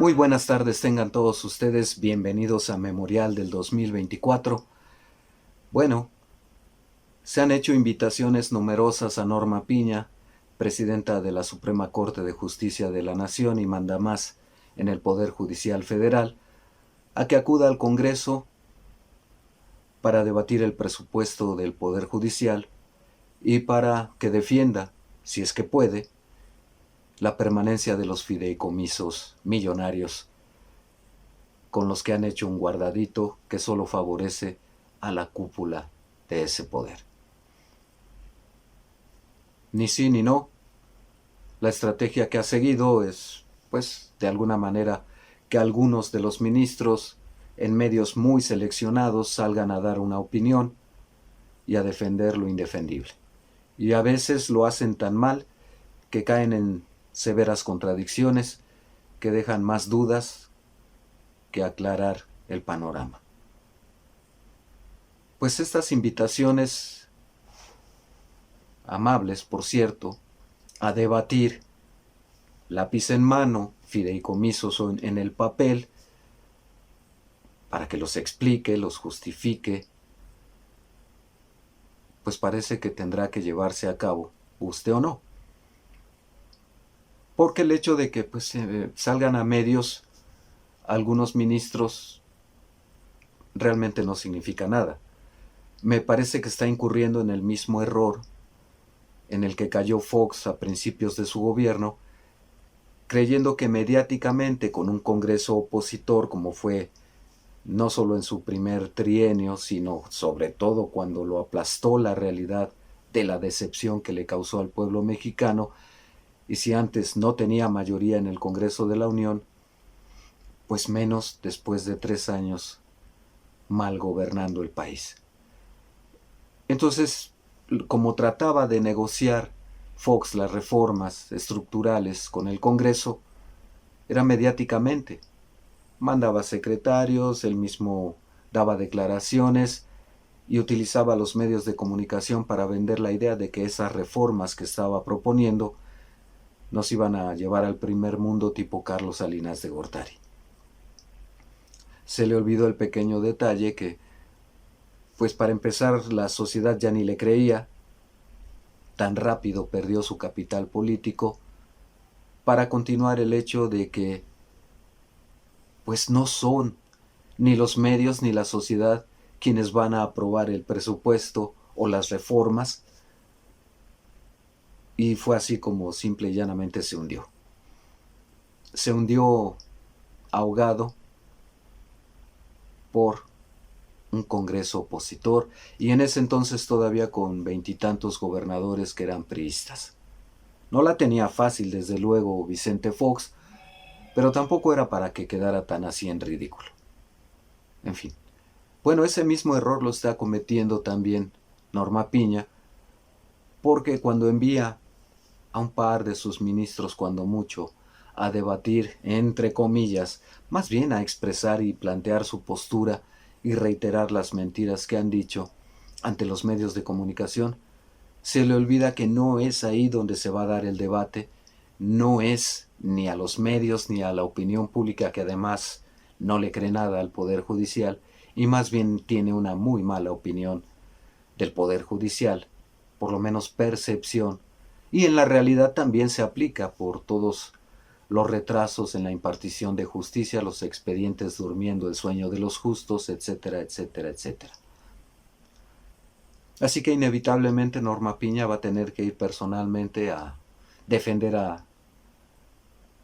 Muy buenas tardes tengan todos ustedes, bienvenidos a Memorial del 2024. Bueno, se han hecho invitaciones numerosas a Norma Piña, presidenta de la Suprema Corte de Justicia de la Nación y mandamás en el Poder Judicial Federal, a que acuda al Congreso para debatir el presupuesto del Poder Judicial y para que defienda, si es que puede, la permanencia de los fideicomisos millonarios con los que han hecho un guardadito que solo favorece a la cúpula de ese poder. Ni sí ni no. La estrategia que ha seguido es, pues, de alguna manera, que algunos de los ministros en medios muy seleccionados salgan a dar una opinión y a defender lo indefendible. Y a veces lo hacen tan mal que caen en severas contradicciones que dejan más dudas que aclarar el panorama. Pues estas invitaciones, amables por cierto, a debatir, lápiz en mano, fideicomisos en el papel, para que los explique, los justifique, pues parece que tendrá que llevarse a cabo, guste o no. Porque el hecho de que salgan a medios algunos ministros realmente no significa nada. Me parece que está incurriendo en el mismo error en el que cayó Fox a principios de su gobierno, creyendo que mediáticamente con un Congreso opositor como fue no solo en su primer trienio, sino sobre todo cuando lo aplastó la realidad de la decepción que le causó al pueblo mexicano, y si antes no tenía mayoría en el Congreso de la Unión, pues menos después de 3 años mal gobernando el país. Entonces, como trataba de negociar Fox las reformas estructurales con el Congreso, era mediáticamente. Mandaba secretarios, él mismo daba declaraciones y utilizaba los medios de comunicación para vender la idea de que esas reformas que estaba proponiendo nos iban a llevar al primer mundo tipo Carlos Salinas de Gortari. Se le olvidó el pequeño detalle que, pues para empezar, la sociedad ya ni le creía, tan rápido perdió su capital político, para continuar el hecho de que pues no son ni los medios ni la sociedad quienes van a aprobar el presupuesto o las reformas, y fue así como simple y llanamente se hundió. Se hundió ahogado por un Congreso opositor, y en ese entonces todavía con 20 y tantos gobernadores que eran priistas. No la tenía fácil, desde luego, Vicente Fox, pero tampoco era para que quedara tan así en ridículo. En fin. Bueno, ese mismo error lo está cometiendo también Norma Piña, porque cuando envía a un par de sus ministros, cuando mucho, a debatir, entre comillas, más bien a expresar y plantear su postura y reiterar las mentiras que han dicho ante los medios de comunicación, se le olvida que no es ahí donde se va a dar el debate, no es ni a los medios ni a la opinión pública, que además no le cree nada al Poder Judicial y más bien tiene una muy mala opinión del Poder Judicial, por lo menos percepción, y en la realidad también se aplica por todos los retrasos en la impartición de justicia, los expedientes durmiendo el sueño de los justos, etcétera, etcétera, etcétera. Así que inevitablemente Norma Piña va a tener que ir personalmente a defender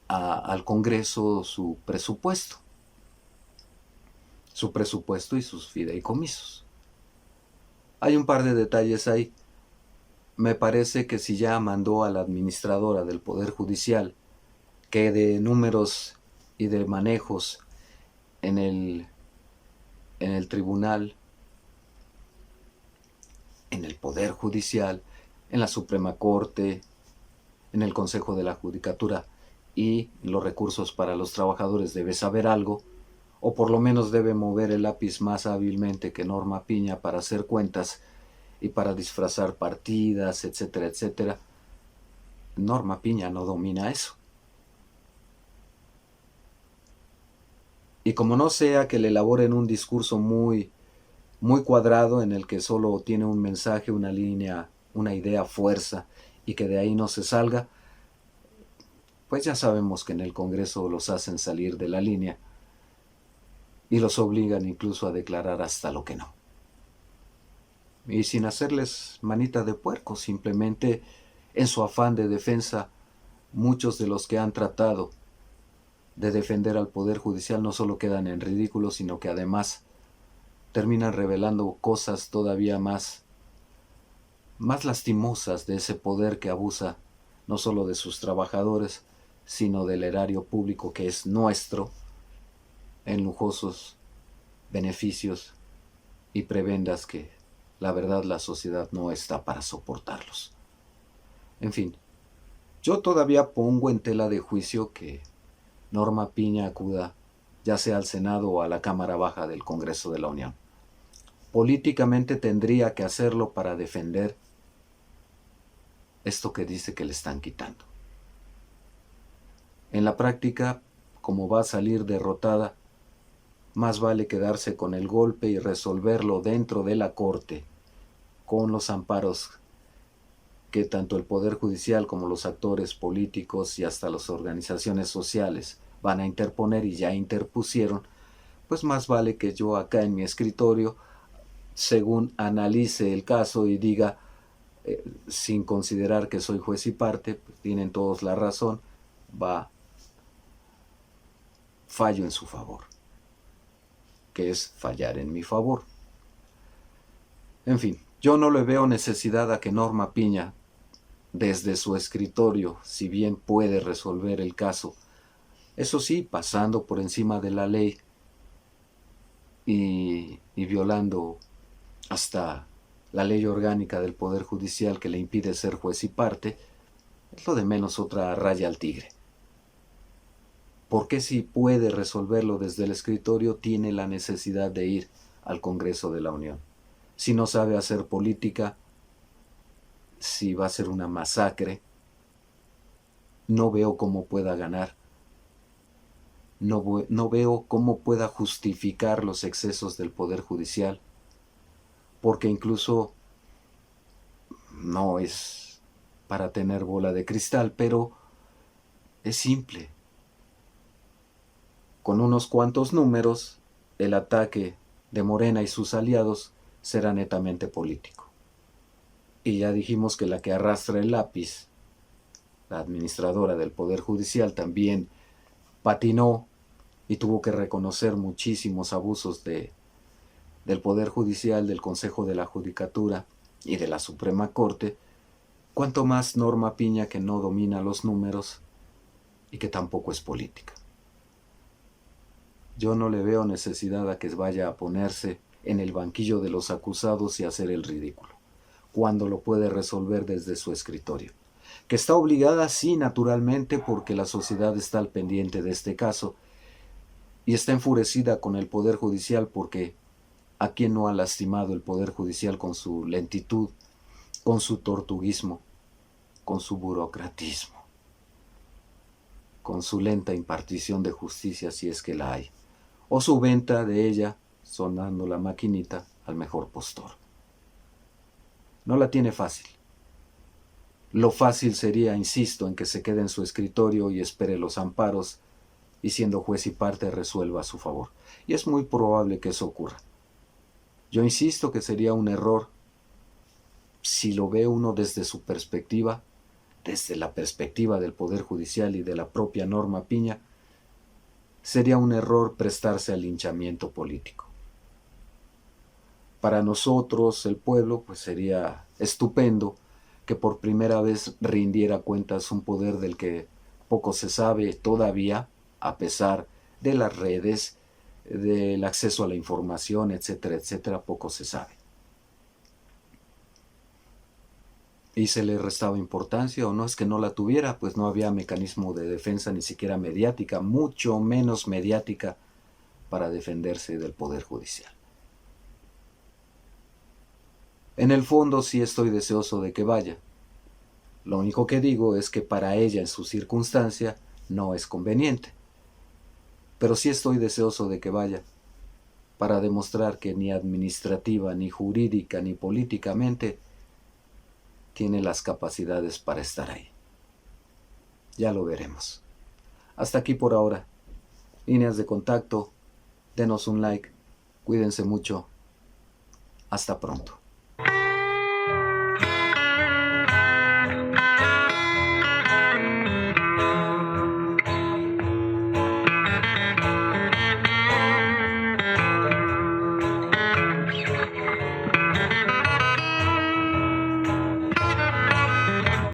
al Congreso su presupuesto y sus fideicomisos. Hay un par de detalles ahí. Me parece que si ya mandó a la administradora del Poder Judicial, que de números y de manejos en el tribunal, en el Poder Judicial, en la Suprema Corte, en el Consejo de la Judicatura y los recursos para los trabajadores debe saber algo, o por lo menos debe mover el lápiz más hábilmente que Norma Piña para hacer cuentas y para disfrazar partidas, etcétera, etcétera. Norma Piña no domina eso. Y como no sea que le elaboren un discurso muy cuadrado en el que solo tiene un mensaje, una línea, una idea, fuerza, y que de ahí no se salga, pues ya sabemos que en el Congreso los hacen salir de la línea y los obligan incluso a declarar hasta lo que no. Y sin hacerles manita de puerco, simplemente en su afán de defensa, muchos de los que han tratado de defender al Poder Judicial no solo quedan en ridículo, sino que además terminan revelando cosas todavía más lastimosas de ese poder que abusa no solo de sus trabajadores, sino del erario público que es nuestro, en lujosos beneficios y prebendas que la verdad la sociedad no está para soportarlos. En fin, yo todavía pongo en tela de juicio que Norma Piña acuda ya sea al Senado o a la Cámara Baja del Congreso de la Unión. Políticamente tendría que hacerlo para defender esto que dice que le están quitando. En la práctica, como va a salir derrotada, más vale quedarse con el golpe y resolverlo dentro de la Corte, con los amparos que tanto el Poder Judicial como los actores políticos y hasta las organizaciones sociales van a interponer y ya interpusieron. Pues más vale que yo acá en mi escritorio, según analice el caso y diga, sin considerar que soy juez y parte, pues tienen todos la razón, va fallo en su favor, que es fallar en mi favor. En fin, yo no le veo necesidad a que Norma Piña, desde su escritorio, si bien puede resolver el caso, eso sí, pasando por encima de la ley y violando hasta la ley orgánica del Poder Judicial que le impide ser juez y parte, es lo de menos otra raya al tigre. ¿Por qué si puede resolverlo desde el escritorio tiene la necesidad de ir al Congreso de la Unión? Si no sabe hacer política, si va a ser una masacre, no veo cómo pueda ganar. No veo cómo pueda justificar los excesos del Poder Judicial, porque incluso no es para tener bola de cristal, pero es simple. Con unos cuantos números, el ataque de Morena y sus aliados será netamente político. Y ya dijimos que la que arrastra el lápiz, la administradora del Poder Judicial, también patinó y tuvo que reconocer muchísimos abusos del Poder Judicial, del Consejo de la Judicatura y de la Suprema Corte, cuanto más Norma Piña, que no domina los números y que tampoco es política. Yo no le veo necesidad a que vaya a ponerse en el banquillo de los acusados y hacer el ridículo, cuando lo puede resolver desde su escritorio. Que está obligada, sí, naturalmente, porque la sociedad está al pendiente de este caso y está enfurecida con el Poder Judicial porque ¿a quién no ha lastimado el Poder Judicial con su lentitud, con su tortuguismo, con su burocratismo, con su lenta impartición de justicia si es que la hay, o su venta de ella, sonando la maquinita, al mejor postor? No la tiene fácil. Lo fácil sería, insisto, en que se quede en su escritorio y espere los amparos y siendo juez y parte resuelva a su favor. Y es muy probable que eso ocurra. Yo insisto que sería un error si lo ve uno desde su perspectiva, desde la perspectiva del Poder Judicial y de la propia Norma Piña, sería un error prestarse al linchamiento político. Para nosotros, el pueblo, pues sería estupendo que por primera vez rindiera cuentas un poder del que poco se sabe todavía, a pesar de las redes, del acceso a la información, etcétera, etcétera, poco se sabe. Y se le restaba importancia, o no es que no la tuviera, pues no había mecanismo de defensa ni siquiera mediática, mucho menos mediática, para defenderse del Poder Judicial. En el fondo sí estoy deseoso de que vaya. Lo único que digo es que para ella en su circunstancia no es conveniente. pero sí estoy deseoso de que vaya, para demostrar que ni administrativa, ni jurídica, ni políticamente tiene las capacidades para estar ahí. Ya lo veremos. Hasta aquí por ahora. Líneas de contacto, denos un like, cuídense mucho. Hasta pronto.